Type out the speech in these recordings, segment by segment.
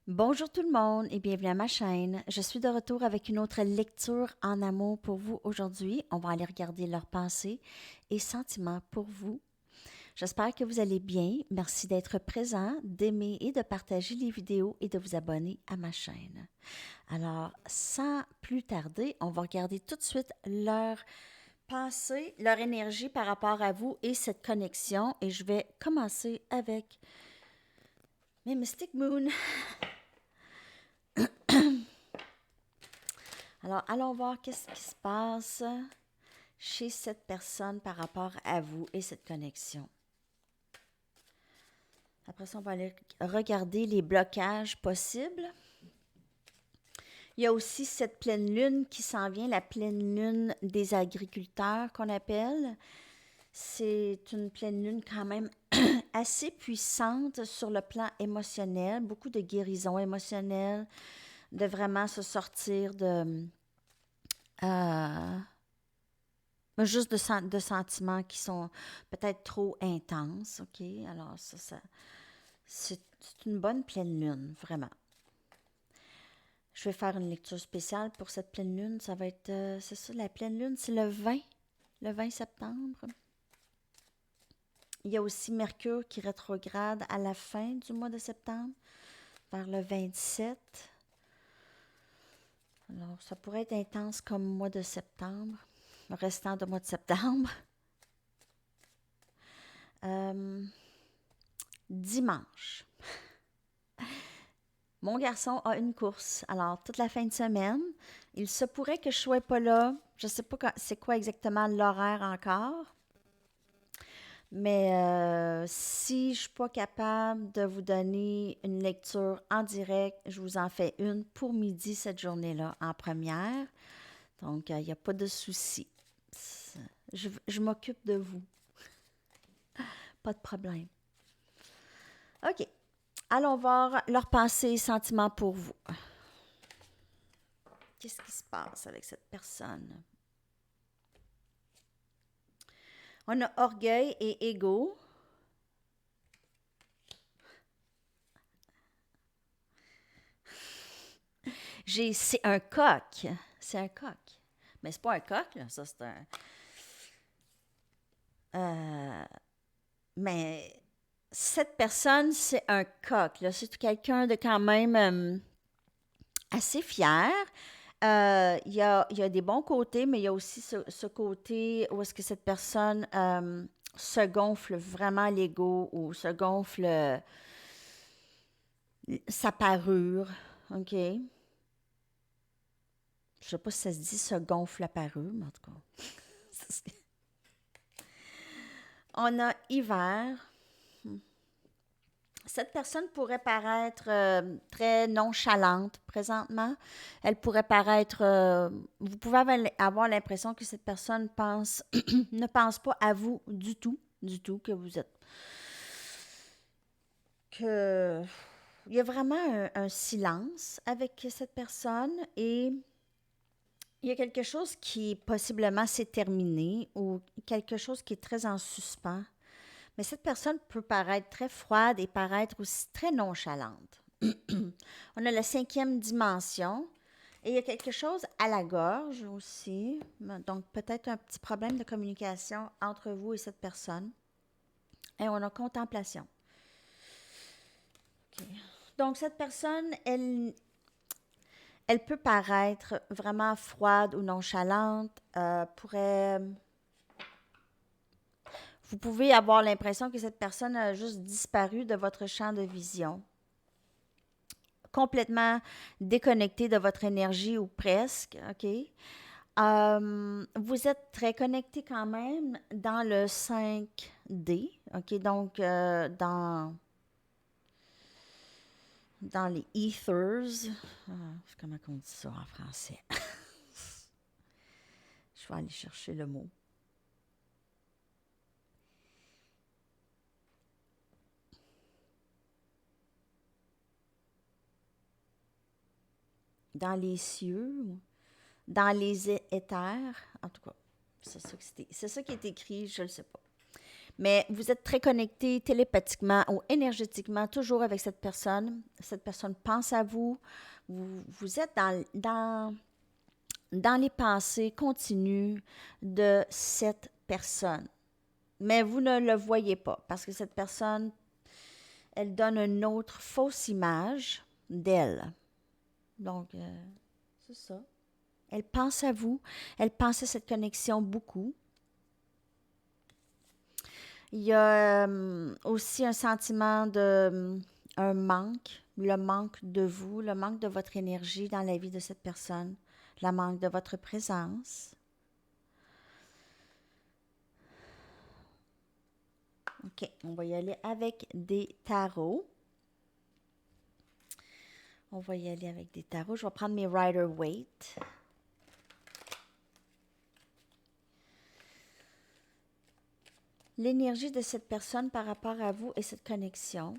Bonjour tout le monde et bienvenue à ma chaîne. Je suis de retour avec une autre lecture en amour pour vous aujourd'hui. On va aller regarder leurs pensées et sentiments pour vous. J'espère que vous allez bien. Merci d'être présent, d'aimer et de partager les vidéos et de vous abonner à ma chaîne. Alors, sans plus tarder, on va regarder tout de suite leur pensée, leur énergie par rapport à vous et cette connexion. Et je vais commencer avec mes Mystic Moon. Alors, allons voir qu'est-ce qui se passe chez cette personne par rapport à vous et cette connexion. Après ça, on va aller regarder les blocages possibles. Il y a aussi cette pleine lune qui s'en vient, la pleine lune des agriculteurs qu'on appelle. C'est une pleine lune quand même assez puissante sur le plan émotionnel, beaucoup de guérison émotionnelle, de vraiment se sortir de... euh, juste de sentiments qui sont peut-être trop intenses, OK? Alors, c'est une bonne pleine lune, vraiment. Je vais faire une lecture spéciale pour cette pleine lune. Ça va être, c'est ça, la pleine lune, c'est le 20 septembre. Il y a aussi Mercure qui rétrograde à la fin du mois de septembre, vers le 27. Alors, ça pourrait être intense comme mois de septembre, le restant du mois de septembre. Euh, Dimanche. Mon garçon a une course, alors toute la fin de semaine. Il se pourrait que je ne sois pas là. Je ne sais pas c'est quoi exactement l'horaire encore. Mais si je ne suis pas capable de vous donner une lecture en direct, je vous en fais une pour midi cette journée-là en première. Donc, il n'y a pas de souci. Je m'occupe de vous. Pas de problème. OK. Allons voir leurs pensées et sentiments pour vous. Qu'est-ce qui se passe avec cette personne? On a orgueil et ego. C'est un coq. C'est un coq. Mais c'est pas un coq, là. Ça, c'est un. Mais cette personne, c'est un coq, là. C'est quelqu'un de quand même assez fier. Il y a des bons côtés, mais il y a aussi ce côté où est-ce que cette personne se gonfle vraiment l'ego ou se gonfle sa parure. OK? Je sais pas si ça se dit se gonfle la parure, mais en tout cas. On a hiver. Cette personne pourrait paraître très nonchalante présentement. Elle pourrait paraître... vous pouvez avoir l'impression que cette personne ne pense pas à vous du tout, que vous êtes... Que... Il y a vraiment un silence avec cette personne et il y a quelque chose qui possiblement s'est terminé ou quelque chose qui est très en suspens. Mais cette personne peut paraître très froide et paraître aussi très nonchalante. On a la cinquième dimension et il y a quelque chose à la gorge aussi. Donc peut-être un petit problème de communication entre vous et cette personne. Et on a contemplation. OK. Donc cette personne, elle peut paraître vraiment froide ou nonchalante, vous pouvez avoir l'impression que cette personne a juste disparu de votre champ de vision, complètement déconnecté de votre énergie ou presque, OK? Vous êtes très connecté quand même dans le 5D, OK? Donc, dans les ethers. Comment on dit ça en français? Je vais aller chercher le mot. Dans les cieux, dans les éthers, en tout cas. C'est ça qui est écrit, je ne le sais pas. Mais vous êtes très connecté télépathiquement ou énergétiquement toujours avec cette personne. Cette personne pense à vous. Vous êtes dans les pensées continues de cette personne. Mais vous ne le voyez pas parce que cette personne, elle donne une autre fausse image d'elle. Donc, c'est ça. Elle pense à vous. Elle pense à cette connexion beaucoup. Il y a aussi un sentiment de un manque, le manque de vous, le manque de votre énergie dans la vie de cette personne, le manque de votre présence. OK, on va y aller avec des tarots. On va y aller avec des tarots. Je vais prendre mes Rider-Waite. L'énergie de cette personne par rapport à vous et cette connexion.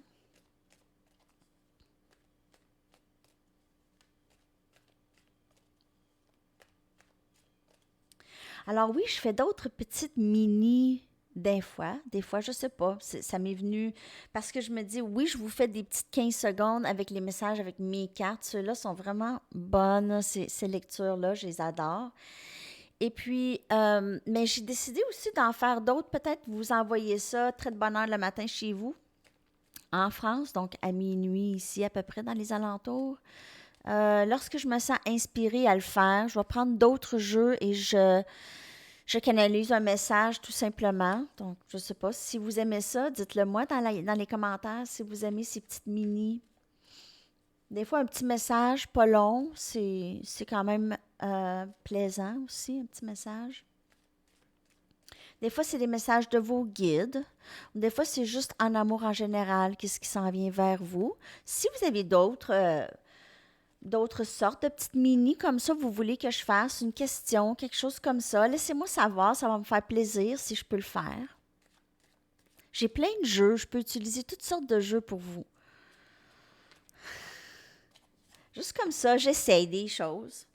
Alors oui, je fais d'autres petites mini des fois, je sais pas, ça m'est venu parce que je me dis, oui, je vous fais des petites 15 secondes avec les messages, avec mes cartes. Ceux-là sont vraiment bonnes, ces lectures-là, je les adore. Et puis, mais j'ai décidé aussi d'en faire d'autres. Peut-être vous envoyez ça très de bonne heure le matin chez vous, en France, donc à minuit ici, à peu près dans les alentours. Lorsque je me sens inspirée à le faire, je vais prendre d'autres jeux et je canalise un message tout simplement. Donc, je ne sais pas si vous aimez ça, dites-le moi dans les commentaires si vous aimez ces petites mini. Des fois, un petit message pas long, c'est quand même plaisant aussi, un petit message. Des fois, c'est des messages de vos guides. Des fois, c'est juste en amour en général, qu'est-ce qui s'en vient vers vous. Si vous avez d'autres sortes de petites mini comme ça, vous voulez que je fasse une question, quelque chose comme ça, laissez-moi savoir, ça va me faire plaisir si je peux le faire. J'ai plein de jeux, je peux utiliser toutes sortes de jeux pour vous. Juste comme ça, j'essaye des choses.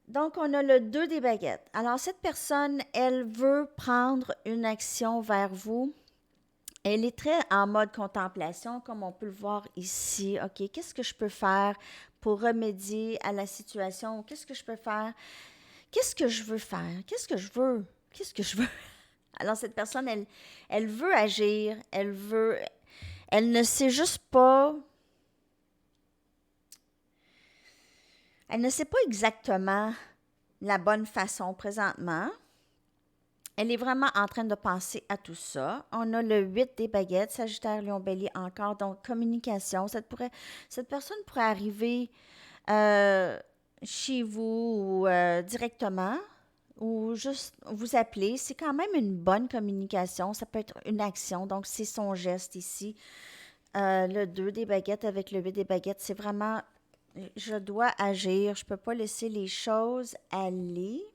Donc, on a le 2 des baguettes. Alors, cette personne, elle veut prendre une action vers vous. Elle est très en mode contemplation, comme on peut le voir ici. OK, qu'est-ce que je peux faire pour remédier à la situation? Qu'est-ce que je peux faire? Qu'est-ce que je veux faire? Qu'est-ce que je veux? Qu'est-ce que je veux? Alors, cette personne, elle veut agir, elle ne sait juste pas, elle ne sait pas exactement la bonne façon présentement. Elle est vraiment en train de penser à tout ça. On a le 8 des baguettes, Sagittaire, Lion, Bélier encore, donc communication. Cette personne pourrait arriver chez vous ou directement ou juste vous appeler. C'est quand même une bonne communication. Ça peut être une action, donc c'est son geste ici. Le 2 des baguettes avec le 8 des baguettes, c'est vraiment, je dois agir. Je ne peux pas laisser les choses aller.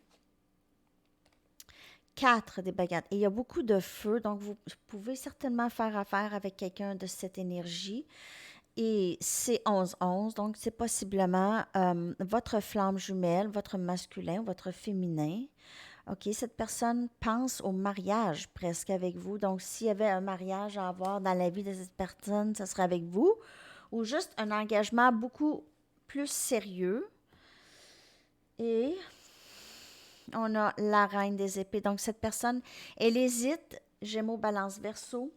4 des baguettes. Et il y a beaucoup de feu, donc vous pouvez certainement faire affaire avec quelqu'un de cette énergie. Et c'est 11-11, donc c'est possiblement votre flamme jumelle, votre masculin, votre féminin. OK, cette personne pense au mariage presque avec vous. Donc, s'il y avait un mariage à avoir dans la vie de cette personne, ce serait avec vous. Ou juste un engagement beaucoup plus sérieux. Et on a la reine des épées. Donc, cette personne, elle hésite, Gémeaux, Balance, Verseau.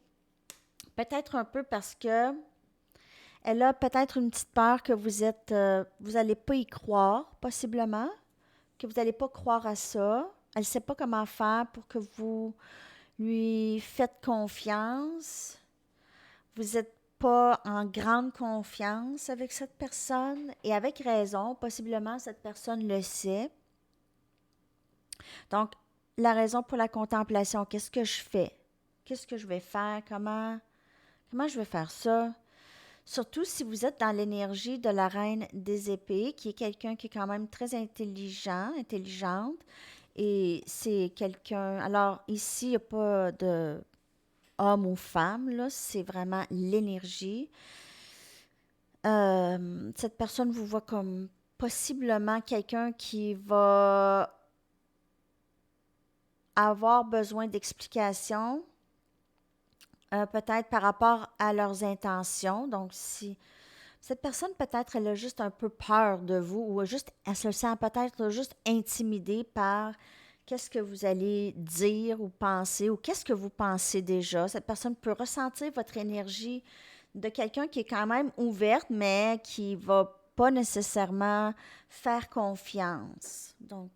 Peut-être un peu parce que elle a peut-être une petite peur que vous n'allez pas y croire, possiblement, que vous n'allez pas croire à ça. Elle ne sait pas comment faire pour que vous lui faites confiance. Vous n'êtes pas en grande confiance avec cette personne et avec raison, possiblement cette personne le sait. Donc, la raison pour la contemplation, qu'est-ce que je fais? Qu'est-ce que je vais faire? Comment je vais faire ça? Surtout si vous êtes dans l'énergie de la reine des épées, qui est quelqu'un qui est quand même très intelligente. Et c'est quelqu'un... Alors, ici, il n'y a pas de homme ou femme, là. C'est vraiment l'énergie. Cette personne vous voit comme possiblement quelqu'un qui va avoir besoin d'explications, peut-être par rapport à leurs intentions. Donc, si cette personne, peut-être, elle a juste un peu peur de vous ou juste, elle se sent peut-être juste intimidée par qu'est-ce que vous allez dire ou penser ou qu'est-ce que vous pensez déjà. Cette personne peut ressentir votre énergie de quelqu'un qui est quand même ouverte, mais qui va pas nécessairement faire confiance. Donc,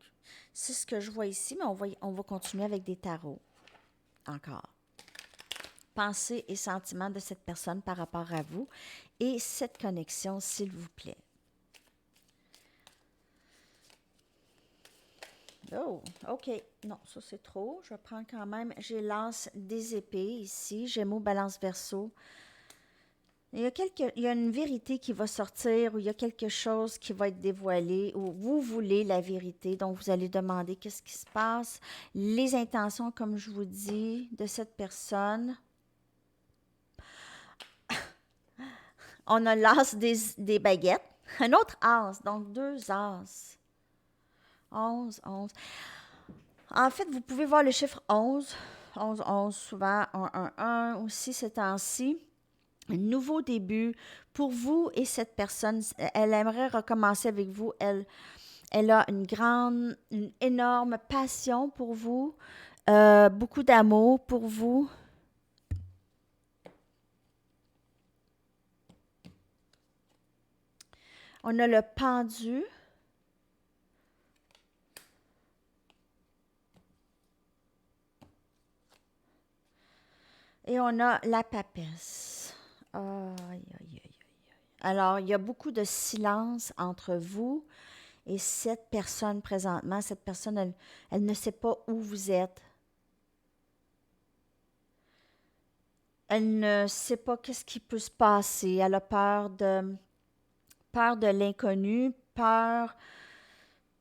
c'est ce que je vois ici, mais on va continuer avec des tarots encore. Pensée et sentiments de cette personne par rapport à vous et cette connexion, s'il vous plaît. Oh, OK. Non, ça c'est trop. Je prends quand même, j'ai l'as des épées ici, Gémeaux, Balance, Verseau. Il y a une vérité qui va sortir ou il y a quelque chose qui va être dévoilé ou vous voulez la vérité, donc vous allez demander qu'est-ce qui se passe. Les intentions, comme je vous dis, de cette personne. On a l'as des baguettes. Un autre as, donc deux as. 11, 11. En fait, vous pouvez voir le chiffre 11. 11, 11, souvent 1, 1, 1 aussi ces temps-ci. Un nouveau début pour vous et cette personne. Elle aimerait recommencer avec vous. Elle a une énorme passion pour vous, beaucoup d'amour pour vous. On a le pendu. Et on a la papesse. Aïe, aïe, aïe, aïe. Alors, il y a beaucoup de silence entre vous et cette personne présentement. Cette personne, elle ne sait pas où vous êtes. Elle ne sait pas qu'est-ce qui peut se passer. Elle a peur de l'inconnu, peur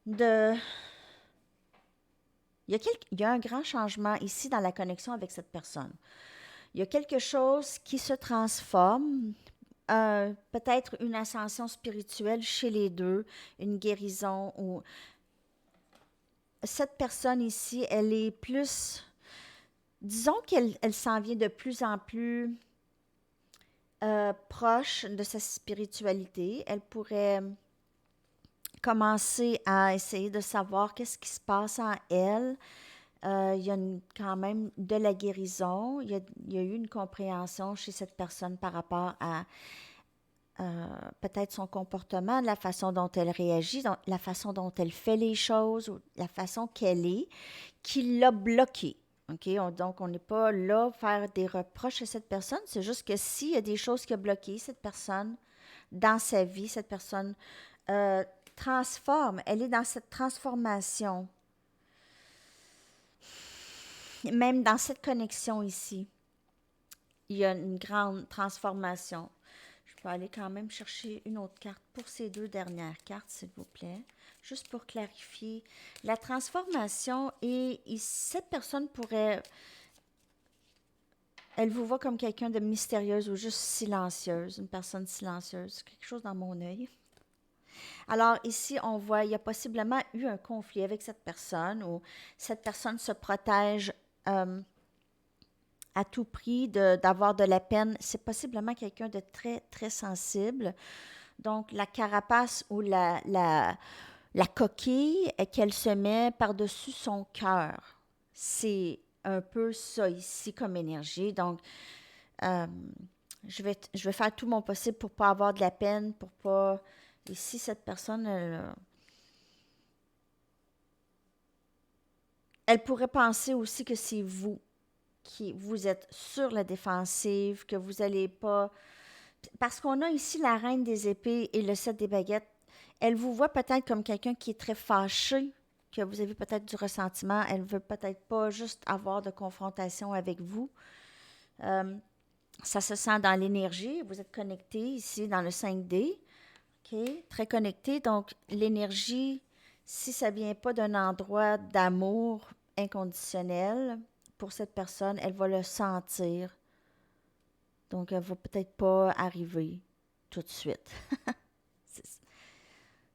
de... Il y a un grand changement ici dans la connexion avec cette personne. Il y a quelque chose qui se transforme, peut-être une ascension spirituelle chez les deux, une guérison. Ou cette personne ici, elle est plus... Disons qu'elle s'en vient de plus en plus proche de sa spiritualité. Elle pourrait commencer à essayer de savoir qu'est-ce qui se passe en elle. Il y a quand même de la guérison. Il y a eu une compréhension chez cette personne par rapport à peut-être son comportement, la façon dont elle réagit, la façon dont elle fait les choses, ou la façon qu'elle est, qui l'a bloqué. OK? Donc, on n'est pas là faire des reproches à cette personne. C'est juste que s'il y a des choses qui ont bloqué cette personne dans sa vie, cette personne euh, transforme. Elle est dans cette transformation. Même dans cette connexion ici, il y a une grande transformation. Je peux aller quand même chercher une autre carte pour ces deux dernières cartes, s'il vous plaît. Juste pour clarifier. La transformation et cette personne pourrait... Elle vous voit comme quelqu'un de mystérieuse ou juste silencieuse, une personne silencieuse. Quelque chose dans mon œil. Alors ici, on voit, il y a possiblement eu un conflit avec cette personne ou cette personne se protège à tout prix d'avoir de la peine. C'est possiblement quelqu'un de très, très sensible. Donc, la carapace ou la coquille qu'elle se met par-dessus son cœur. C'est un peu ça ici comme énergie. Donc, euh, je vais faire tout mon possible pour ne pas avoir de la peine, pour pas... Ici, cette personne, elle pourrait penser aussi que c'est vous qui vous êtes sur la défensive, que vous n'allez pas... Parce qu'on a ici la reine des épées et le 7 des baguettes. Elle vous voit peut-être comme quelqu'un qui est très fâché, que vous avez peut-être du ressentiment. Elle veut peut-être pas juste avoir de confrontation avec vous. Euh, Ça se sent dans l'énergie. Vous êtes connecté ici dans le 5D. OK? Très connecté. Donc, l'énergie, si ça ne vient pas d'un endroit d'amour inconditionnel pour cette personne, elle va le sentir. Donc, elle ne va peut-être pas arriver tout de suite.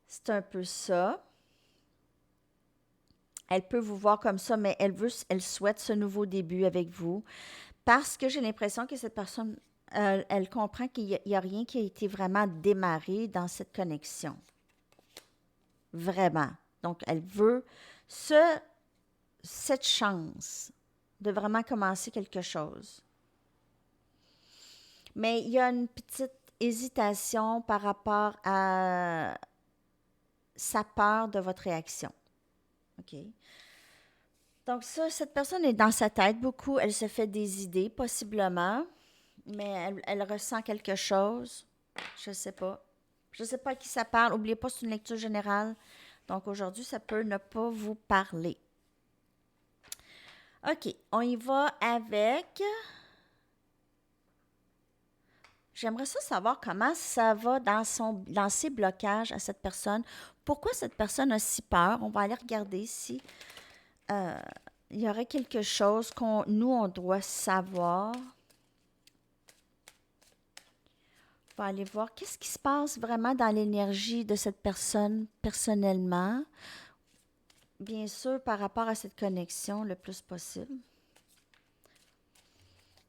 C'est un peu ça. Elle peut vous voir comme ça, mais elle souhaite ce nouveau début avec vous parce que j'ai l'impression que cette personne, elle comprend qu'il n'y a rien qui a été vraiment démarré dans cette connexion. Vraiment. Donc, elle veut ce, cette chance de vraiment commencer quelque chose. Mais il y a une petite hésitation par rapport à sa peur de votre réaction. OK? Donc ça, cette personne est dans sa tête beaucoup. Elle se fait des idées, possiblement, mais elle ressent quelque chose. Je ne sais pas. Je ne sais pas à qui ça parle. N'oubliez pas, c'est une lecture générale. Donc aujourd'hui, ça peut ne pas vous parler. OK, on y va avec... J'aimerais ça savoir comment ça va dans ses blocages à cette personne. Pourquoi cette personne a si peur? On va aller regarder si il y aurait quelque chose nous, on doit savoir. On va aller voir qu'est-ce qui se passe vraiment dans l'énergie de cette personne personnellement. Bien sûr, par rapport à cette connexion le plus possible.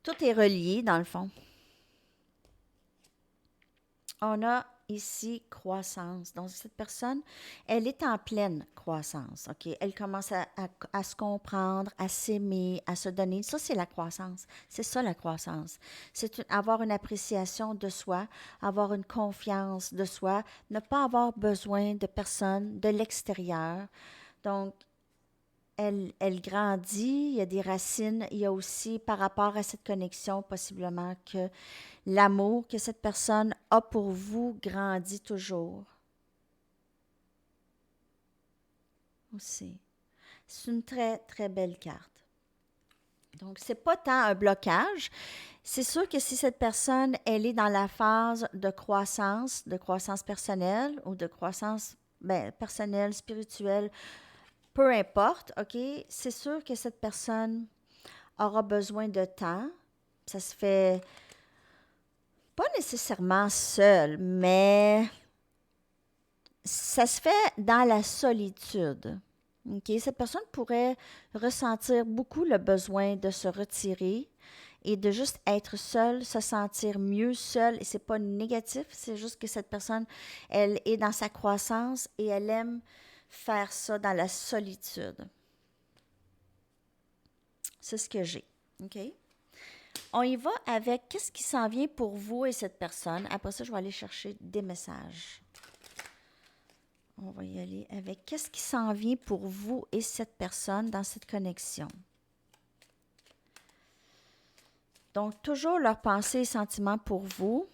Tout est relié, dans le fond. On a ici croissance. Donc, cette personne, elle est en pleine croissance. OK? Elle commence à se comprendre, à s'aimer, à se donner. Ça, c'est la croissance. C'est ça, la croissance. C'est avoir une appréciation de soi, avoir une confiance de soi, ne pas avoir besoin de personne de l'extérieur. Donc, elle grandit, il y a des racines, il y a aussi par rapport à cette connexion possiblement que l'amour que cette personne a pour vous grandit toujours. Aussi. C'est une très, très belle carte. Donc, ce n'est pas tant un blocage. C'est sûr que si cette personne, elle est dans la phase de croissance personnelle ou de croissance personnelle, spirituelle, peu importe, OK, c'est sûr que cette personne aura besoin de temps. Ça se fait pas nécessairement seul, mais ça se fait dans la solitude. OK? Cette personne pourrait ressentir beaucoup le besoin de se retirer et de juste être seule, se sentir mieux seule. Et c'est pas négatif, c'est juste que cette personne, elle est dans sa croissance et elle aime faire ça dans la solitude. C'est ce que j'ai. OK? On y va avec qu'est-ce qui s'en vient pour vous et cette personne. Après ça, je vais aller chercher des messages. On va y aller avec qu'est-ce qui s'en vient pour vous et cette personne dans cette connexion. Donc, toujours leurs pensées et sentiments pour vous.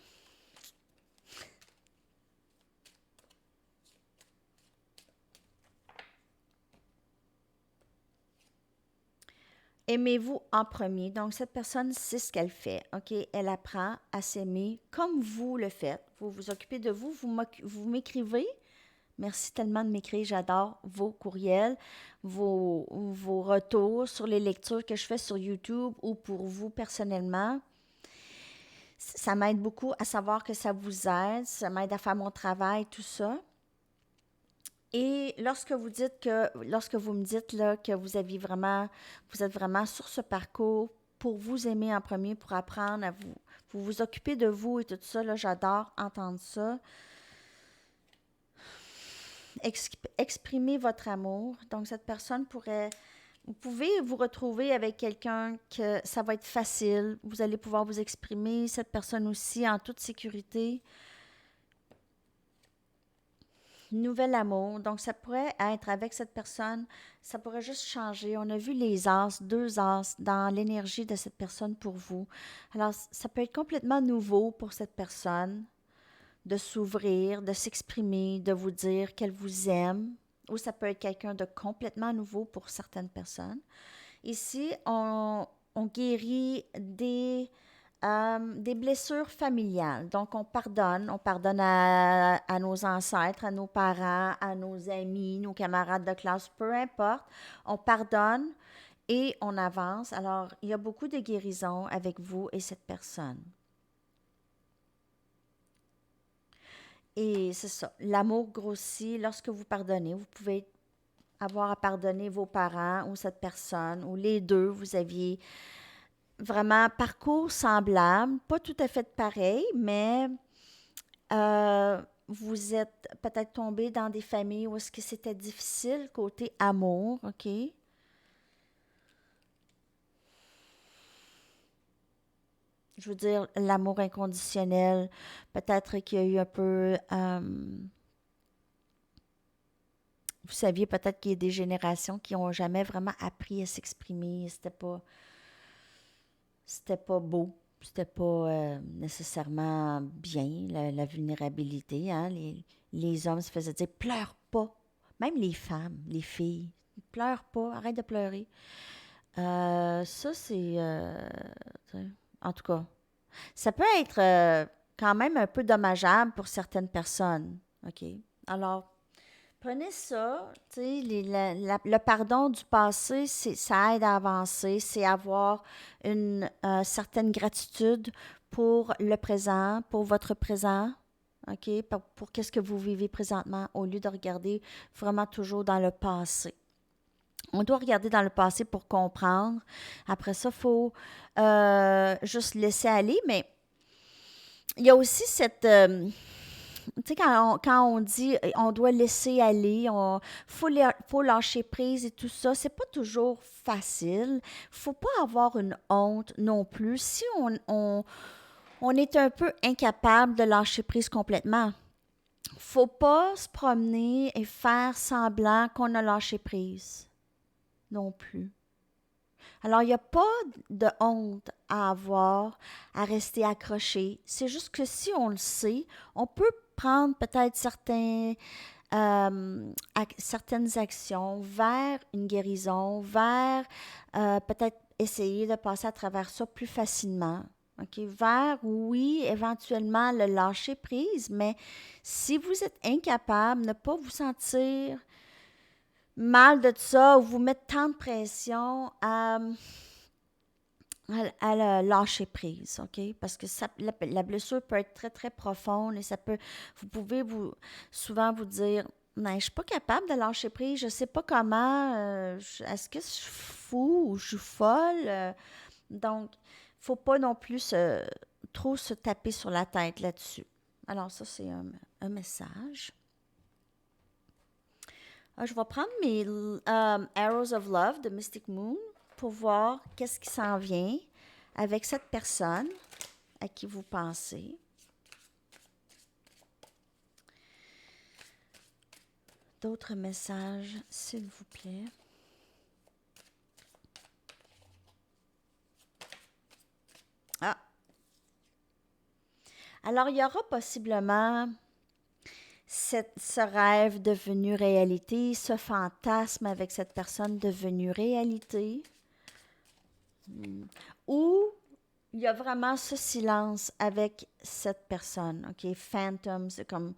Aimez-vous en premier. Donc, cette personne sait ce qu'elle fait. OK? Elle apprend à s'aimer comme vous le faites. Vous vous occupez de vous. Vous m'écrivez. Merci tellement de m'écrire. J'adore vos courriels, vos retours sur les lectures que je fais sur YouTube ou pour vous personnellement. Ça m'aide beaucoup à savoir que ça vous aide. Ça m'aide à faire mon travail, tout ça. Et lorsque vous me dites là, que vous êtes vraiment sur ce parcours pour vous aimer en premier, pour apprendre à vous occuper de vous et tout ça, là, j'adore entendre ça. Exprimer votre amour. Donc, cette personne vous pouvez vous retrouver avec quelqu'un que ça va être facile. Vous allez pouvoir vous exprimer, cette personne aussi, en toute sécurité. Nouvel amour. Donc, ça pourrait être avec cette personne, ça pourrait juste changer. On a vu les as, 2 as dans l'énergie de cette personne pour vous. Alors, ça peut être complètement nouveau pour cette personne de s'ouvrir, de s'exprimer, de vous dire qu'elle vous aime. Ou ça peut être quelqu'un de complètement nouveau pour certaines personnes. Ici, on guérit des blessures familiales. Donc, on pardonne à nos ancêtres, à nos parents, à nos amis, nos camarades de classe, peu importe. On pardonne et on avance. Alors, il y a beaucoup de guérison avec vous et cette personne. Et c'est ça, l'amour grossit lorsque vous pardonnez. Vous pouvez être avoir à pardonner vos parents ou cette personne, ou les deux, vous aviez vraiment parcours semblable, pas tout à fait pareil, mais vous êtes peut-être tombé dans des familles où est-ce que c'était difficile côté amour, OK? Je veux dire, l'amour inconditionnel, peut-être qu'il y a eu un peu, vous saviez peut-être qu'il y a des générations qui n'ont jamais vraiment appris à s'exprimer, c'était pas beau, c'était pas nécessairement bien, la vulnérabilité, hein? Les hommes se faisaient dire, pleure pas. Même les femmes, les filles, pleure pas, arrête de pleurer. Ça, c'est, tu sais, en tout cas, ça peut être quand même un peu dommageable pour certaines personnes. OK? Alors, prenez ça, tu sais, le pardon du passé, ça aide à avancer, c'est avoir une certaine gratitude pour le présent, pour votre présent, OK? Pour qu'est-ce que vous vivez présentement, au lieu de regarder vraiment toujours dans le passé. On doit regarder dans le passé pour comprendre. Après ça, il faut juste laisser aller, mais il y a aussi cette... tu sais, quand on dit on doit laisser aller, faut lâcher prise et tout ça, c'est pas toujours facile. Faut pas avoir une honte non plus. Si on est un peu incapable de lâcher prise complètement, faut pas se promener et faire semblant qu'on a lâché prise non plus. Alors, il n'y a pas de honte à avoir, à rester accroché. C'est juste que si on le sait, on peut prendre peut-être certaines actions vers une guérison, vers peut-être essayer de passer à travers ça plus facilement. OK? Vers, oui, éventuellement le lâcher prise, mais si vous êtes incapable, ne pas vous sentir mal de ça ou vous mettre tant de pression à lâcher prise, OK? Parce que la blessure peut être très, très profonde et vous pouvez souvent vous dire, non, je suis pas capable de lâcher prise, je sais pas comment, est-ce que je suis fou ou je suis folle? Donc, faut pas non plus trop se taper sur la tête là-dessus. Alors ça, c'est un message. Je vais prendre mes Arrows of Love de Mystic Moon pour voir qu'est-ce qui s'en vient avec cette personne à qui vous pensez. D'autres messages, s'il vous plaît. Ah! Alors, il y aura possiblement ce rêve devenu réalité, ce fantasme avec cette personne devenue réalité, ou il y a vraiment ce silence avec cette personne, OK? Phantom, c'est comme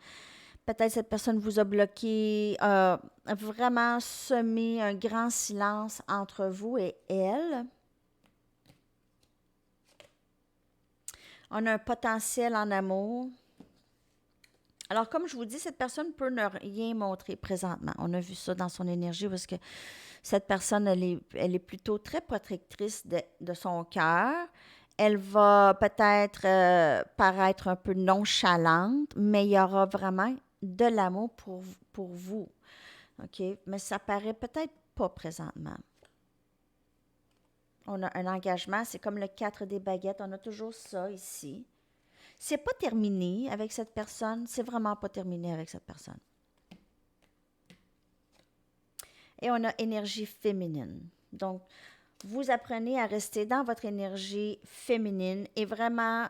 peut-être cette personne vous a bloqué, a vraiment semé un grand silence entre vous et elle. On a un potentiel en amour. Alors, comme je vous dis, cette personne peut ne rien montrer présentement. On a vu ça dans son énergie parce que cette personne, elle est plutôt très protectrice de son cœur. Elle va peut-être paraître un peu nonchalante, mais il y aura vraiment de l'amour pour vous. OK? Mais ça paraît peut-être pas présentement. On a un engagement, c'est comme le 4 des baguettes. On a toujours ça ici. C'est pas terminé avec cette personne. C'est vraiment pas terminé avec cette personne. Et on a énergie féminine. Donc, vous apprenez à rester dans votre énergie féminine et vraiment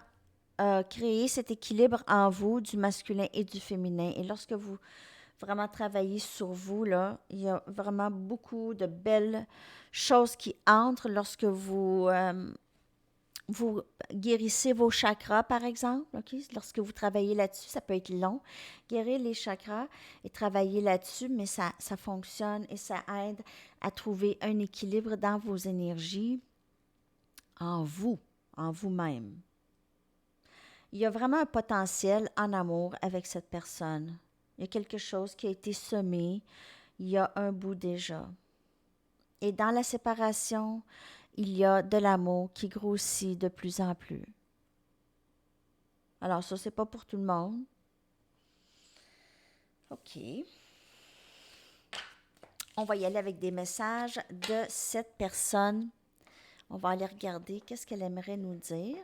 créer cet équilibre en vous du masculin et du féminin. Et lorsque vous vraiment travaillez sur vous, là, il y a vraiment beaucoup de belles choses qui entrent lorsque vous guérissez vos chakras, par exemple. Okay? Lorsque vous travaillez là-dessus, ça peut être long. Guérir les chakras et travailler là-dessus, mais ça fonctionne et ça aide à trouver un équilibre dans vos énergies en vous, en vous-même. Il y a vraiment un potentiel en amour avec cette personne. Il y a quelque chose qui a été semé. il y a un bout déjà. Et dans la séparation, il y a de l'amour qui grossit de plus en plus. Alors ça, c'est pas pour tout le monde. OK. On va y aller avec des messages de cette personne. On va aller regarder qu'est-ce qu'elle aimerait nous dire.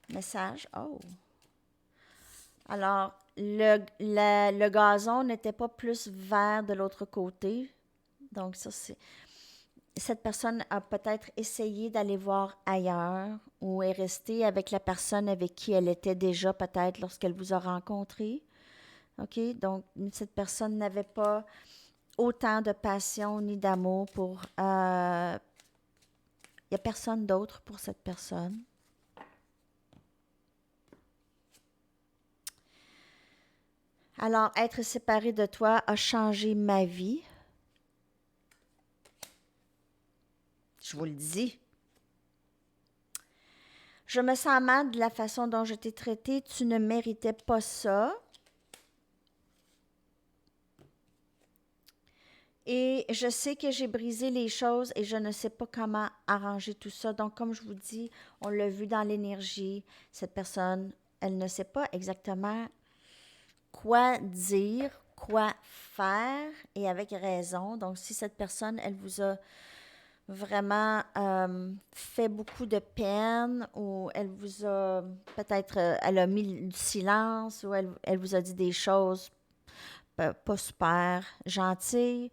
Message. Oh. Alors, le gazon n'était pas plus vert de l'autre côté. Donc, ça, c'est... Cette personne a peut-être essayé d'aller voir ailleurs ou est restée avec la personne avec qui elle était déjà peut-être lorsqu'elle vous a rencontré. OK? Donc, cette personne n'avait pas autant de passion ni d'amour pour... Il n'y a personne d'autre pour cette personne. Alors, être séparé de toi a changé ma vie. Je vous le dis. Je me sens mal de la façon dont je t'ai traité. Tu ne méritais pas ça. Et je sais que j'ai brisé les choses et je ne sais pas comment arranger tout ça. Donc, comme je vous dis, on l'a vu dans l'énergie. Cette personne, elle ne sait pas exactement quoi dire, quoi faire et avec raison. Donc, si cette personne, elle vous a vraiment fait beaucoup de peine ou elle vous a peut-être, elle a mis du silence ou elle vous a dit des choses pas super gentilles.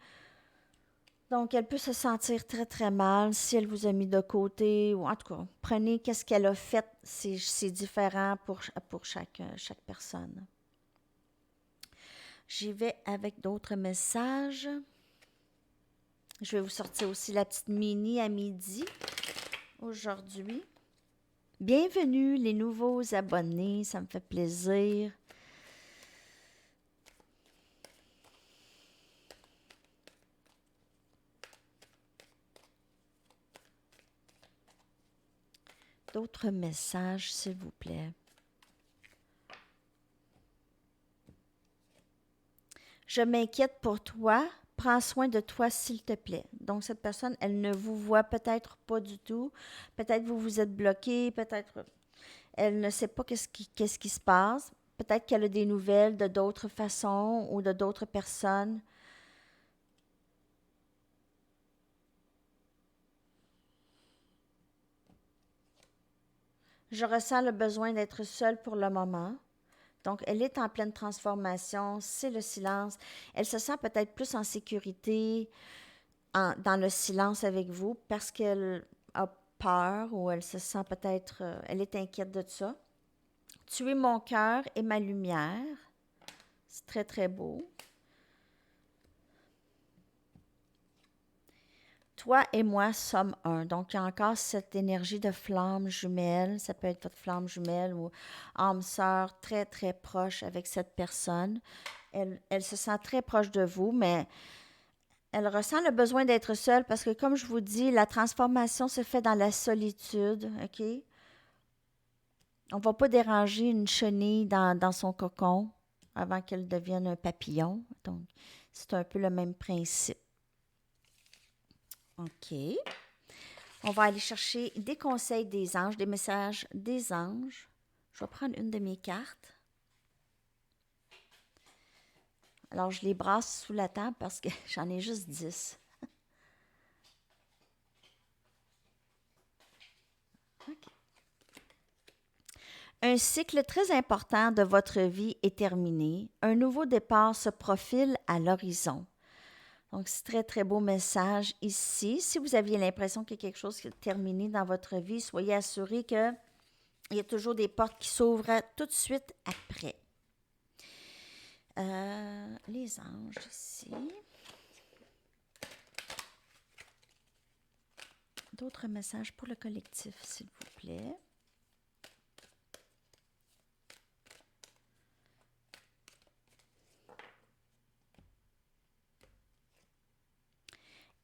Donc, elle peut se sentir très, très mal si elle vous a mis de côté ou en tout cas, prenez qu'est-ce qu'elle a fait, c'est différent pour chaque personne. J'y vais avec d'autres messages. Je vais vous sortir aussi la petite mini à midi aujourd'hui. Bienvenue les nouveaux abonnés, ça me fait plaisir. D'autres messages, s'il vous plaît. Je m'inquiète pour toi. Prends soin de toi, s'il te plaît. Donc, cette personne, elle ne vous voit peut-être pas du tout. Peut-être vous vous êtes bloqué. Peut-être elle ne sait pas qu'est-ce qui se passe. Peut-être qu'elle a des nouvelles de d'autres façons ou de d'autres personnes. Je ressens le besoin d'être seule pour le moment. Donc, elle est en pleine transformation, c'est le silence. Elle se sent peut-être plus en sécurité dans le silence avec vous parce qu'elle a peur ou elle se sent peut-être, elle est inquiète de ça. Tu es mon cœur et ma lumière. C'est très, très beau. Toi et moi sommes un. Donc, il y a encore cette énergie de flamme jumelle. Ça peut être votre flamme jumelle ou âme sœur très, très proche avec cette personne. Elle se sent très proche de vous, mais elle ressent le besoin d'être seule parce que, comme je vous dis, la transformation se fait dans la solitude, OK? On ne va pas déranger une chenille dans son cocon avant qu'elle devienne un papillon. Donc, c'est un peu le même principe. OK. On va aller chercher des conseils des anges, des messages des anges. Je vais prendre une de mes cartes. Alors, je les brasse sous la table parce que j'en ai juste 10. OK. Un cycle très important de votre vie est terminé. Un nouveau départ se profile à l'horizon. Donc, c'est très, très beau message ici. Si vous aviez l'impression qu'il y a quelque chose qui est terminé dans votre vie, soyez assurés qu'il y a toujours des portes qui s'ouvrent tout de suite après. Les anges ici. D'autres messages pour le collectif, s'il vous plaît.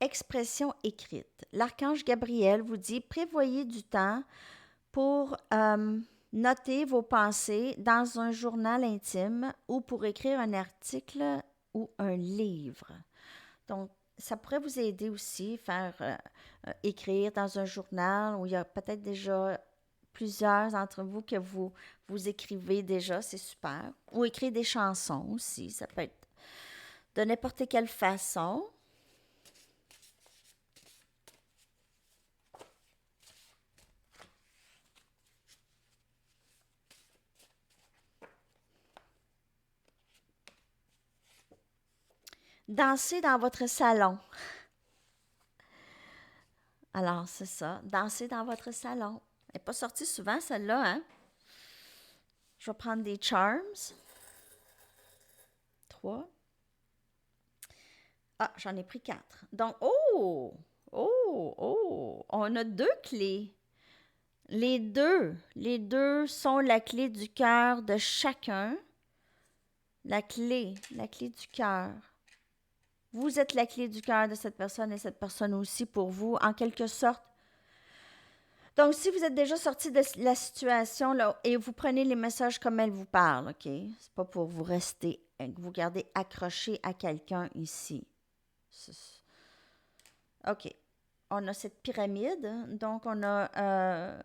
expression écrite. L'archange Gabriel vous dit, prévoyez du temps pour noter vos pensées dans un journal intime ou pour écrire un article ou un livre. Donc, ça pourrait vous aider aussi, écrire dans un journal où il y a peut-être déjà plusieurs d'entre vous que vous écrivez déjà, c'est super. Ou écrire des chansons aussi, ça peut être de n'importe quelle façon. Danser dans votre salon. Alors, c'est ça, danser dans votre salon. Elle n'est pas sortie souvent, celle-là, hein? Je vais prendre des charms. 3. Ah, j'en ai pris 4. Donc, on a 2 clés. Les deux sont la clé du cœur de chacun. La clé du cœur. Vous êtes la clé du cœur de cette personne et cette personne aussi pour vous, en quelque sorte. Donc, si vous êtes déjà sorti de la situation là, et vous prenez les messages comme elle vous parle, OK? C'est pas pour vous rester, vous garder accroché à quelqu'un ici. OK. On a cette pyramide. Donc, on a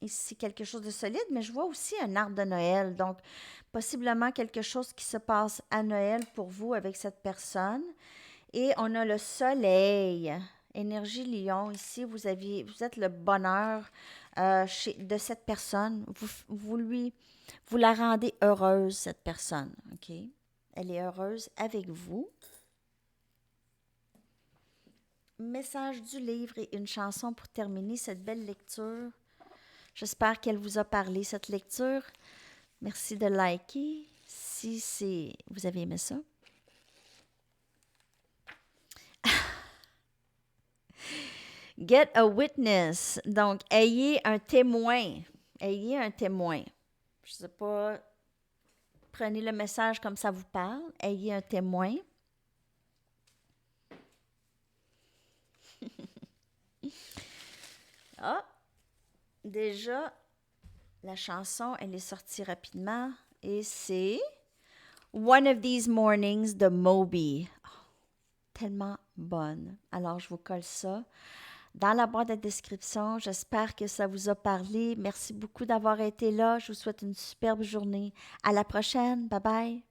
ici quelque chose de solide, mais je vois aussi un arbre de Noël. Donc, possiblement quelque chose qui se passe à Noël pour vous avec cette personne. Et on a le soleil. Énergie Lion, ici, vous êtes le bonheur de cette personne. Vous la rendez heureuse, cette personne. OK? Elle est heureuse avec vous. Message du livre et une chanson pour terminer cette belle lecture. J'espère qu'elle vous a parlé, cette lecture. Merci de liker si vous avez aimé ça. Get a witness. Donc, ayez un témoin. Ayez un témoin. Je ne sais pas, prenez le message comme ça vous parle. Ayez un témoin. Ah, déjà, la chanson, elle est sortie rapidement et c'est One of These Mornings de Moby. Oh, tellement bonne. Alors, je vous colle ça dans la boîte de description. J'espère que ça vous a parlé. Merci beaucoup d'avoir été là. Je vous souhaite une superbe journée. À la prochaine. Bye bye.